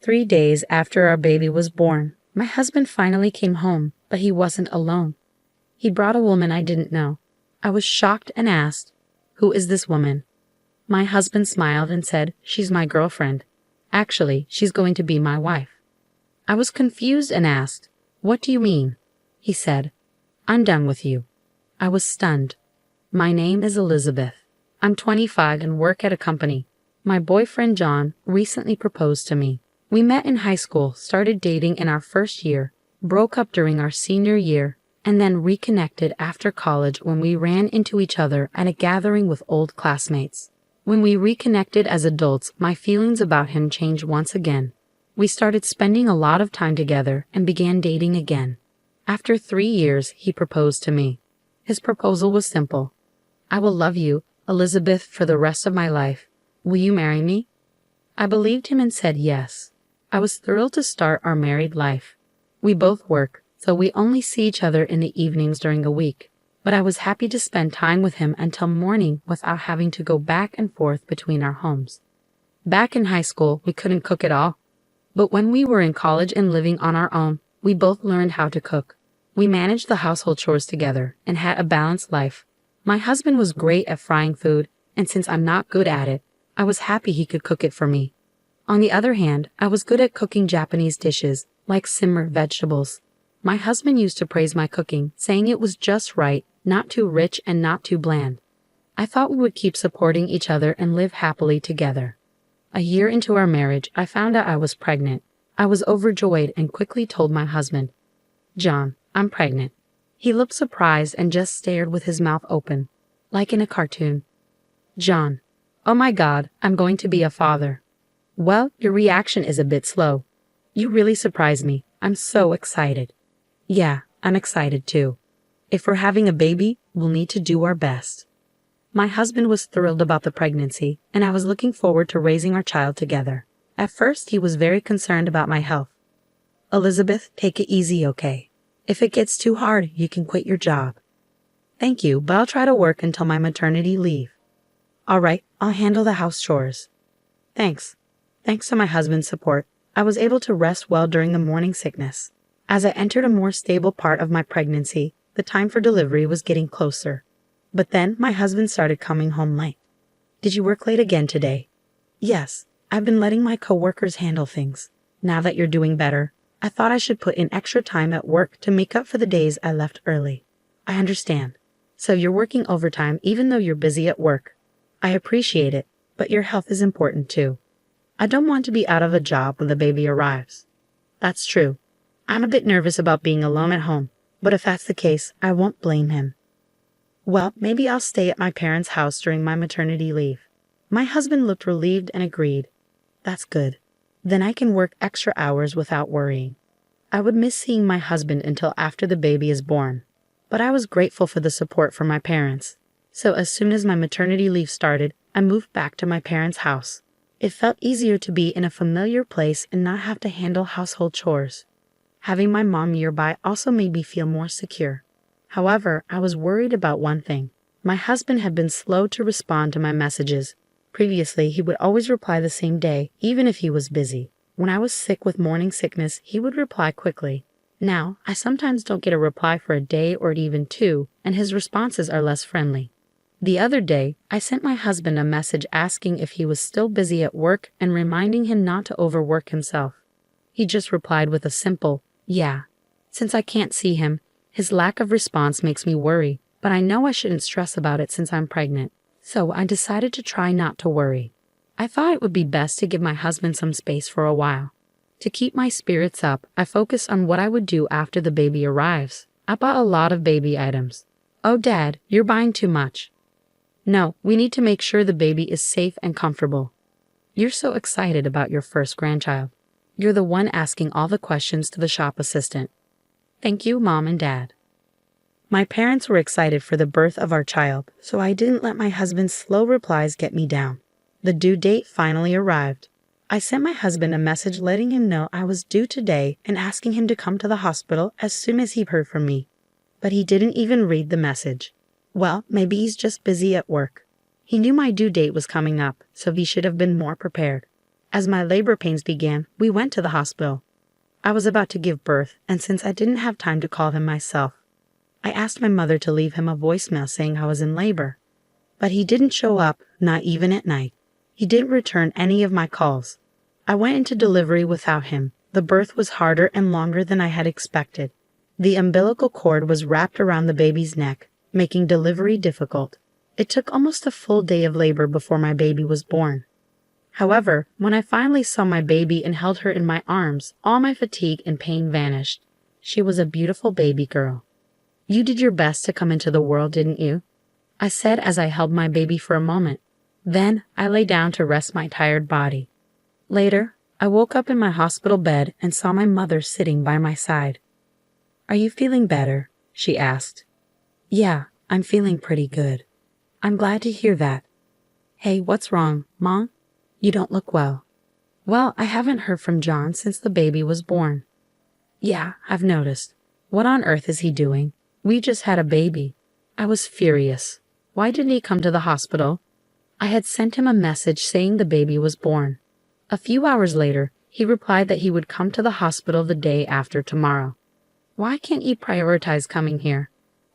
3 days after our baby was born, my husband finally came home, but he wasn't alone. He brought a woman I didn't know. I was shocked and asked, "Who is this woman?" My husband smiled and said, "She's my girlfriend. Actually, she's going to be my wife." I was confused and asked, "What do you mean?" He said, "I'm done with you." I was stunned. "My name is Elizabeth. I'm 25 and work at a company. My boyfriend John recently proposed to me. We met in high school, started dating in our first year, broke up during our senior year, and then reconnected after college when we ran into each other at a gathering with old classmates. When we reconnected as adults, my feelings about him changed once again. We started spending a lot of time together and began dating again. After 3 years, he proposed to me. His proposal was simple. "I will love you, Elizabeth, for the rest of my life. Will you marry me?" I believed him and said yes. I was thrilled to start our married life. We both work, so we only see each other in the evenings during the week. But I was happy to spend time with him until morning without having to go back and forth between our homes. Back in high school, we couldn't cook at all. But when we were in college and living on our own, we both learned how to cook. We managed the household chores together and had a balanced life. My husband was great at frying food, and since I'm not good at it, I was happy he could cook it for me. On the other hand, I was good at cooking Japanese dishes, like simmered vegetables. My husband used to praise my cooking, saying it was just right, not too rich and not too bland. I thought we would keep supporting each other and live happily together. A year into our marriage, I found out I was pregnant. I was overjoyed and quickly told my husband, "John, I'm pregnant." He looked surprised and just stared with his mouth open, like in a cartoon. "John, oh my God, I'm going to be a father." "Well, your reaction is a bit slow. You really surprised me. I'm so excited." "Yeah, I'm excited too. If we're having a baby, we'll need to do our best." My husband was thrilled about the pregnancy, and I was looking forward to raising our child together. At first, he was very concerned about my health. "Elizabeth, take it easy, okay? If it gets too hard, you can quit your job." "Thank you, but I'll try to work until my maternity leave." "All right, I'll handle the house chores." "Thanks." Thanks to my husband's support, I was able to rest well during the morning sickness. As I entered a more stable part of my pregnancy, the time for delivery was getting closer. But then my husband started coming home late. "Did you work late again today?" "Yes, I've been letting my coworkers handle things. Now that you're doing better, I thought I should put in extra time at work to make up for the days I left early." "I understand. So you're working overtime even though you're busy at work. I appreciate it, but your health is important too. I don't want to be out of a job when the baby arrives." "That's true. I'm a bit nervous about being alone at home, but if that's the case, I won't blame him." "Well, maybe I'll stay at my parents' house during my maternity leave." My husband looked relieved and agreed. "That's good. Then I can work extra hours without worrying." I would miss seeing my husband until after the baby is born, but I was grateful for the support from my parents. So as soon as my maternity leave started, I moved back to my parents' house. It felt easier to be in a familiar place and not have to handle household chores. Having my mom nearby also made me feel more secure. However, I was worried about one thing. My husband had been slow to respond to my messages. Previously, he would always reply the same day, even if he was busy. When I was sick with morning sickness, he would reply quickly. Now, I sometimes don't get a reply for a day or even 2, and his responses are less friendly. The other day, I sent my husband a message asking if he was still busy at work and reminding him not to overwork himself. He just replied with a simple, "Yeah." Since I can't see him, his lack of response makes me worry, but I know I shouldn't stress about it since I'm pregnant. So I decided to try not to worry. I thought it would be best to give my husband some space for a while. To keep my spirits up, I focused on what I would do after the baby arrives. I bought a lot of baby items. "Oh, Dad, you're buying too much." "No, we need to make sure the baby is safe and comfortable." "You're so excited about your first grandchild. You're the one asking all the questions to the shop assistant." "Thank you, Mom and Dad." My parents were excited for the birth of our child, so I didn't let my husband's slow replies get me down. The due date finally arrived. I sent my husband a message letting him know I was due today and asking him to come to the hospital as soon as he heard from me. But he didn't even read the message. Well, maybe he's just busy at work. He knew my due date was coming up, so he should have been more prepared. As my labor pains began, we went to the hospital. I was about to give birth, and since I didn't have time to call him myself, I asked my mother to leave him a voicemail saying I was in labor. But he didn't show up, not even at night. He didn't return any of my calls. I went into delivery without him. The birth was harder and longer than I had expected. The umbilical cord was wrapped around the baby's neck, making delivery difficult. It took almost a full day of labor before my baby was born. However, when I finally saw my baby and held her in my arms, all my fatigue and pain vanished. She was a beautiful baby girl. "You did your best to come into the world, didn't you?" I said as I held my baby for a moment. Then I lay down to rest my tired body. Later, I woke up in my hospital bed and saw my mother sitting by my side. "Are you feeling better?" she asked. "Yeah, I'm feeling pretty good." "I'm glad to hear that." "Hey, what's wrong, Mom? You don't look well." "Well, I haven't heard from John since the baby was born." "Yeah, I've noticed. What on earth is he doing? We just had a baby." I was furious. Why didn't he come to the hospital? I had sent him a message saying the baby was born. A few hours later, he replied that he would come to the hospital the day after tomorrow. Why can't he prioritize coming here?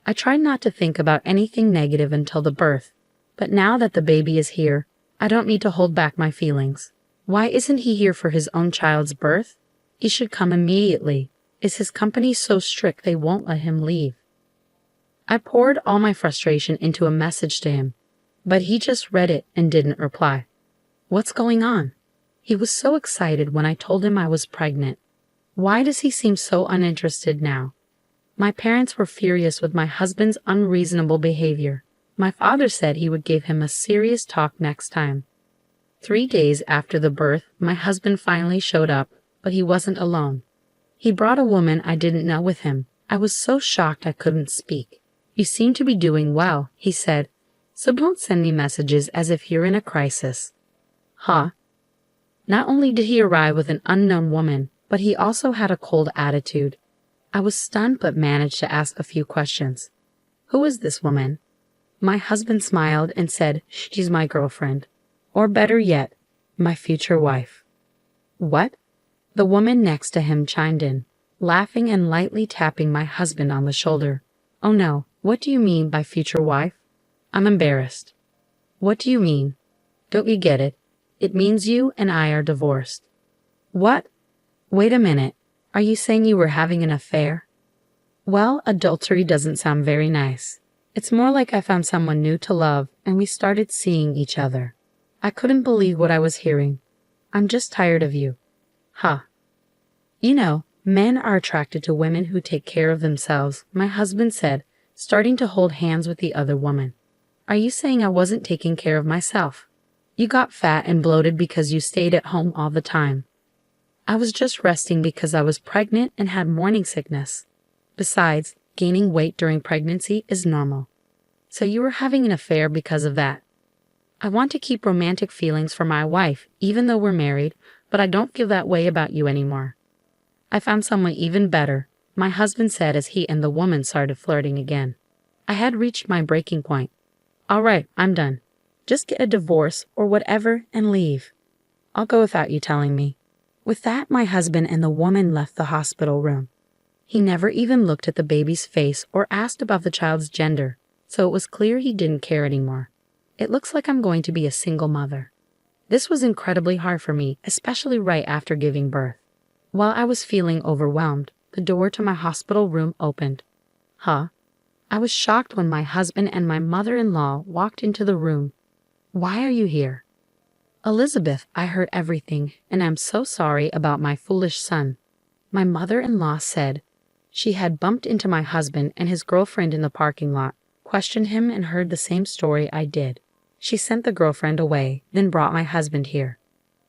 I tried not to think about anything negative until the birth, but now that the baby is here, I don't need to hold back my feelings. Why isn't he here for his own child's birth? He should come immediately. Is his company so strict they won't let him leave? I poured all my frustration into a message to him, but he just read it and didn't reply. What's going on? He was so excited when I told him I was pregnant. Why does he seem so uninterested now? My parents were furious with my husband's unreasonable behavior. My father said he would give him a serious talk next time. 3 days after the birth, my husband finally showed up, but he wasn't alone. He brought a woman I didn't know with him. I was so shocked I couldn't speak. "You seem to be doing well," he said, "so don't send me messages as if you're in a crisis." Huh? Not only did he arrive with an unknown woman, but he also had a cold attitude. I was stunned but managed to ask a few questions. "Who is this woman?" My husband smiled and said, "She's my girlfriend. Or better yet, my future wife." What? The woman next to him chimed in, laughing and lightly tapping my husband on the shoulder. "Oh no, what do you mean by future wife?" I'm embarrassed. "What do you mean? Don't you get it? It means you and I are divorced." What? Wait a minute. Are you saying you were having an affair? Well, adultery doesn't sound very nice. It's more like I found someone new to love and we started seeing each other. I couldn't believe what I was hearing. "I'm just tired of you." Huh. You know, men are attracted to women who take care of themselves, my husband said, starting to hold hands with the other woman. "Are you saying I wasn't taking care of myself? You got fat and bloated because you stayed at home all the time." I was just resting because I was pregnant and had morning sickness. Besides, gaining weight during pregnancy is normal. So you were having an affair because of that. I want to keep romantic feelings for my wife, even though we're married, but I don't feel that way about you anymore. I found someone even better, my husband said as he and the woman started flirting again. I had reached my breaking point. "All right, I'm done. Just get a divorce or whatever and leave. I'll go without you telling me." With that, my husband and the woman left the hospital room. He never even looked at the baby's face or asked about the child's gender, so it was clear he didn't care anymore. It looks like I'm going to be a single mother. This was incredibly hard for me, especially right after giving birth. While I was feeling overwhelmed, the door to my hospital room opened. Huh? I was shocked when my husband and my mother-in-law walked into the room. "Why are you here?" "Elizabeth, I heard everything, and I'm so sorry about my foolish son," my mother-in-law said. She had bumped into my husband and his girlfriend in the parking lot, questioned him and heard the same story I did. She sent the girlfriend away, then brought my husband here.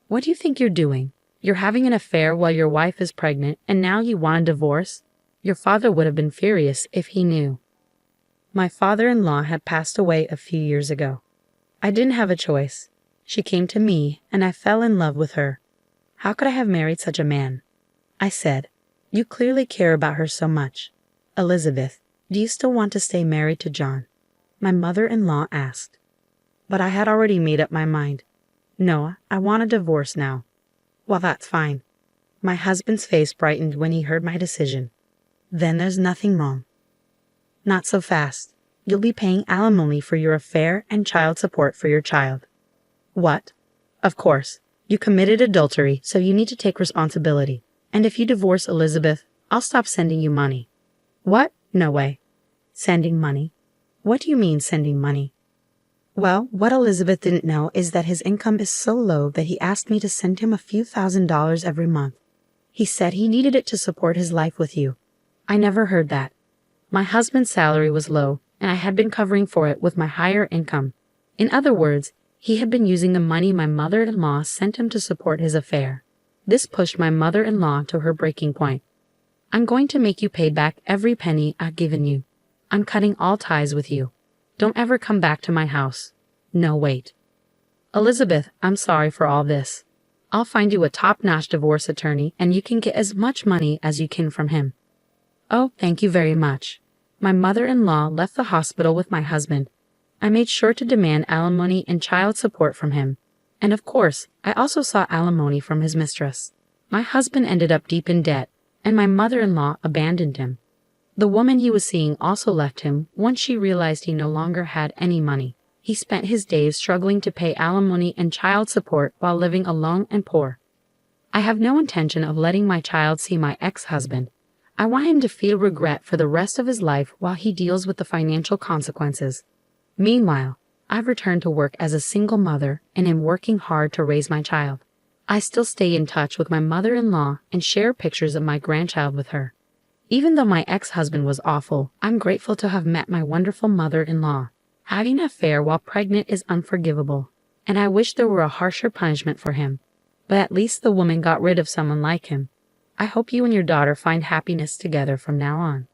"What do you think you're doing? You're having an affair while your wife is pregnant, and now you want a divorce? Your father would have been furious if he knew." My father-in-law had passed away a few years ago. I didn't have a choice. She came to me, and I fell in love with her. How could I have married such a man? I said, "You clearly care about her so much. Elizabeth, do you still want to stay married to John?" My mother-in-law asked. But I had already made up my mind. "No, I want a divorce now. Well, that's fine. My husband's face brightened when he heard my decision. Then there's nothing wrong. Not so fast. You'll be paying alimony for your affair and child support for your child. What? Of course. You committed adultery, so you need to take responsibility. And if you divorce Elizabeth, I'll stop sending you money. What? No way. Sending money? What do you mean sending money? Well, what Elizabeth didn't know is that his income is so low that he asked me to send him a few $1,000s every month. He said he needed it to support his life with you. I never heard that. My husband's salary was low, and I had been covering for it with my higher income. In other words, he had been using the money my mother-in-law sent him to support his affair. This pushed my mother-in-law to her breaking point. I'm going to make you pay back every penny I've given you. I'm cutting all ties with you. Don't ever come back to my house. No, wait. Elizabeth, I'm sorry for all this. I'll find you a top-notch divorce attorney and you can get as much money as you can from him. Oh, thank you very much. My mother-in-law left the hospital with my husband. I made sure to demand alimony and child support from him. And of course, I also sought alimony from his mistress. My husband ended up deep in debt, and my mother-in-law abandoned him. The woman he was seeing also left him once she realized he no longer had any money. He spent his days struggling to pay alimony and child support while living alone and poor. I have no intention of letting my child see my ex-husband. I want him to feel regret for the rest of his life while he deals with the financial consequences. Meanwhile, I've returned to work as a single mother and am working hard to raise my child. I still stay in touch with my mother-in-law and share pictures of my grandchild with her. Even though my ex-husband was awful, I'm grateful to have met my wonderful mother-in-law. Having an affair while pregnant is unforgivable, and I wish there were a harsher punishment for him. But at least the woman got rid of someone like him. I hope you and your daughter find happiness together from now on.